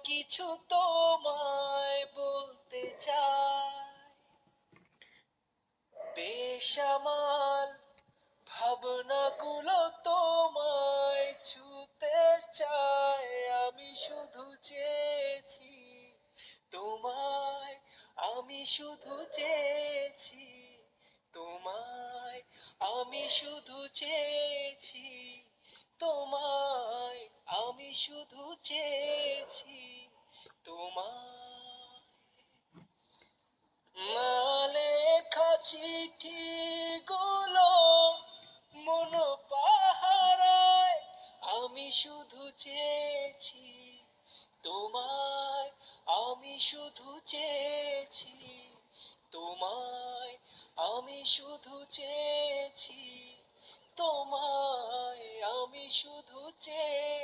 কিছু তোমায় বলতে চাই। বেসামাল ভাবনাগুলো তোমায় ছুতে চায়। আমি শুধু চেয়েছি তোমায়, আমি শুধু চেয়েছি তোমায়, আমি শুধু চেয়েছি তোমায়, আমি শুধু চেয়েছি তোমায়। না লেখা চিঠি গুলো মন পাহারায়, আমি শুধু চেয়েছি তোমায়, আমি শুধু চেয়েছি তোমায়, আমি শুধু চেয়েছি তোমায়, আমি শুধু চেয়েছি।